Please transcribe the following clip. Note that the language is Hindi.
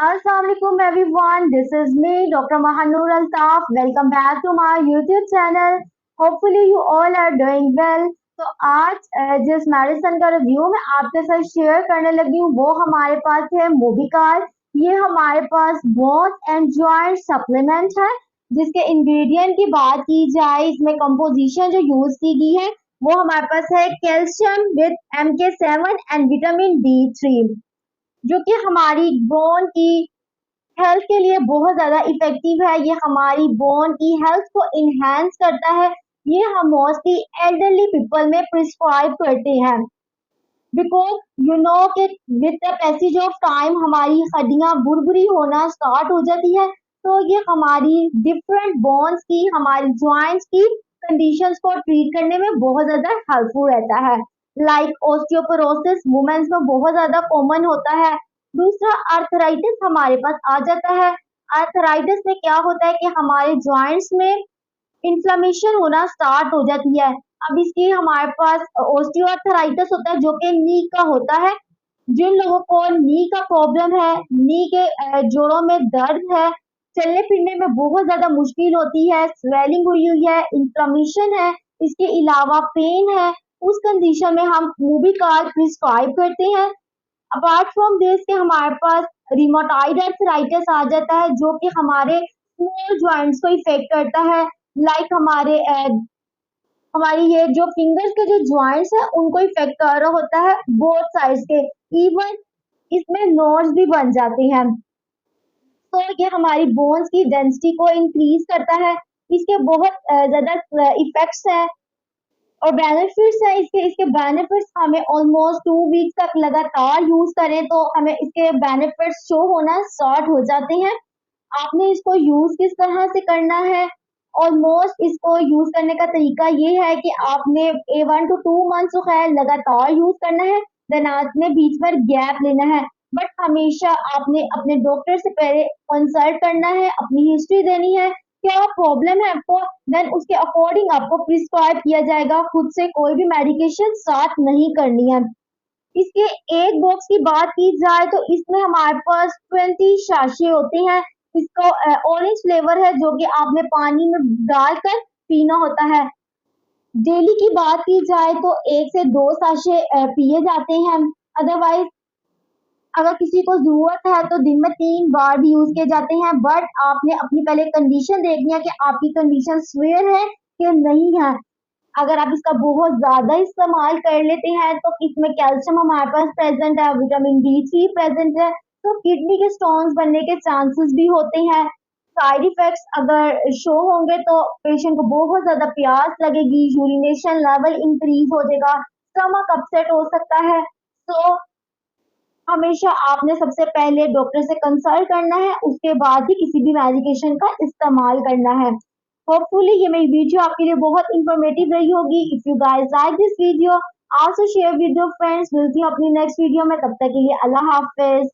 Assalamu alaikum everyone. This is me, Dr. Mahanur Altaf. Welcome back to my YouTube channel. Hopefully you all are doing well. तो आज जिस मेडिसिन का रिव्यू मैं आपके साथ शेयर करने लगी हूँ वो हमारे पास है मोबिकार। ये हमारे पास बोन एंड जॉइंट सप्लीमेंट है जिसके इंग्रेडिएंट की बात की जाए, इसमें कंपोजिशन जो यूज की गई है वो हमारे पास है calcium with MK7 and vitamin D3, जो कि हमारी बोन की हेल्थ के लिए बहुत ज़्यादा इफेक्टिव है। ये हमारी बोन की हेल्थ को इनहेंस करता है। ये हम मोस्टली एल्डरली पीपल में प्रिस्क्राइब करते हैं बिकॉज यू नो कि with the passage of time हमारी हड्डियां बुरबुरी होना स्टार्ट हो जाती है, तो ये हमारी डिफरेंट बोन्स की, हमारी जॉइंट्स की कंडीशंस को ट्रीट करने में बहुत ज़्यादा हेल्पफुल रहता है। लाइक ऑस्टियोपोरोसिस वुमेन्स में बहुत ज़्यादा कॉमन होता है। दूसरा, आर्थराइटिस हमारे पास आ जाता है। आर्थराइटिस में क्या होता है कि हमारे जॉइंट्स में इन्फ्लेमेशन होना स्टार्ट हो जाती है। अब इसकी हमारे पास ऑस्टियोआर्थराइटिस होता है जो कि नी का होता है। जिन लोगों को नी का प्रॉब्लम है, नी के जोड़ों में दर्द है, चलने फिरने में बहुत ज्यादा मुश्किल होती है, स्वेलिंग हुई हुई है, इन्फ्लेमेशन है, इसके अलावा पेन है, उस कंडीशन में हम मोबिकार प्रिस्क्राइब करते हैं। अपार्ट फ्रॉम दिस के हमारे पास रिमोटाइड आर्थराइटिस आ जाता है जो कि हमारे स्मॉल जॉइंट्स को इफेक्ट करता है। लाइक हमारी ये जो फिंगर्स के जो जॉइंट्स है उनको इफेक्ट कर रहा होता है, बोथ साइड्स के। इवन इसमें नोड्स भी बन जाते हैं, तो ये हमारी बोन्स की डेंसिटी को इंक्रीज करता है। इसके बहुत ज्यादा इफेक्ट्स हैं और बेनिफिट्स है। इसके इसके बेनिफिट्स हमें ऑलमोस्ट 2 वीक तक लगातार यूज करें तो हमें इसके बेनिफिट्स शो होना स्टार्ट हो जाते हैं। आपने इसको यूज किस तरह से करना है? ऑलमोस्ट इसको यूज करने का तरीका ये है कि आपने 1 to 2 मंथ्स जो है लगातार यूज करना है, देन आपने बीच में गैप लेना है। बट हमेशा आपने अपने डॉक्टर से पहले कंसल्ट करना है, अपनी हिस्ट्री देनी है, क्या प्रॉब्लम है आपको, देन उसके अकॉर्डिंग आपको प्रिस्क्राइब किया जाएगा। खुद से कोई भी मेडिकेशन स्टार्ट नहीं करनी है। इसके एक बॉक्स की बात की जाए तो इसमें हमारे पास 20 साशे होते हैं। इसको ऑरेंज फ्लेवर है जो कि आपने पानी में डालकर पीना होता है। डेली की बात की जाए तो 1 से 2 साशे पिए जाते हैं। अदरवाइज अगर किसी को जरूरत है तो दिन में 3 बार भी यूज किए जाते हैं। बट आपने अपनी पहले कंडीशन देखनी है कि आपकी कंडीशन सीवियर है कि नहीं है। अगर आप इसका बहुत ज्यादा इस्तेमाल कर लेते हैं तो इसमें कैल्शियम हमारे पास प्रेजेंट है, विटामिन D3 प्रेजेंट है, तो किडनी के स्टोन्स बनने के चांसेस भी होते हैं। साइड इफेक्ट्स अगर शो होंगे तो पेशेंट को बहुत ज्यादा प्यास लगेगी, यूरिनेशन लेवल इंक्रीज हो जाएगा, स्टमक अपसेट हो सकता है। तो हमेशा आपने सबसे पहले डॉक्टर से कंसल्ट करना है, उसके बाद ही किसी भी मेडिकेशन का इस्तेमाल करना है। होपफुली ये मेरी वीडियो आपके लिए बहुत इंफॉर्मेटिव रही होगी। If you guys like this video, also share with your friends. मिलती हूँ अपनी नेक्स्ट वीडियो में, तब तक के लिए अल्लाह हाफिज।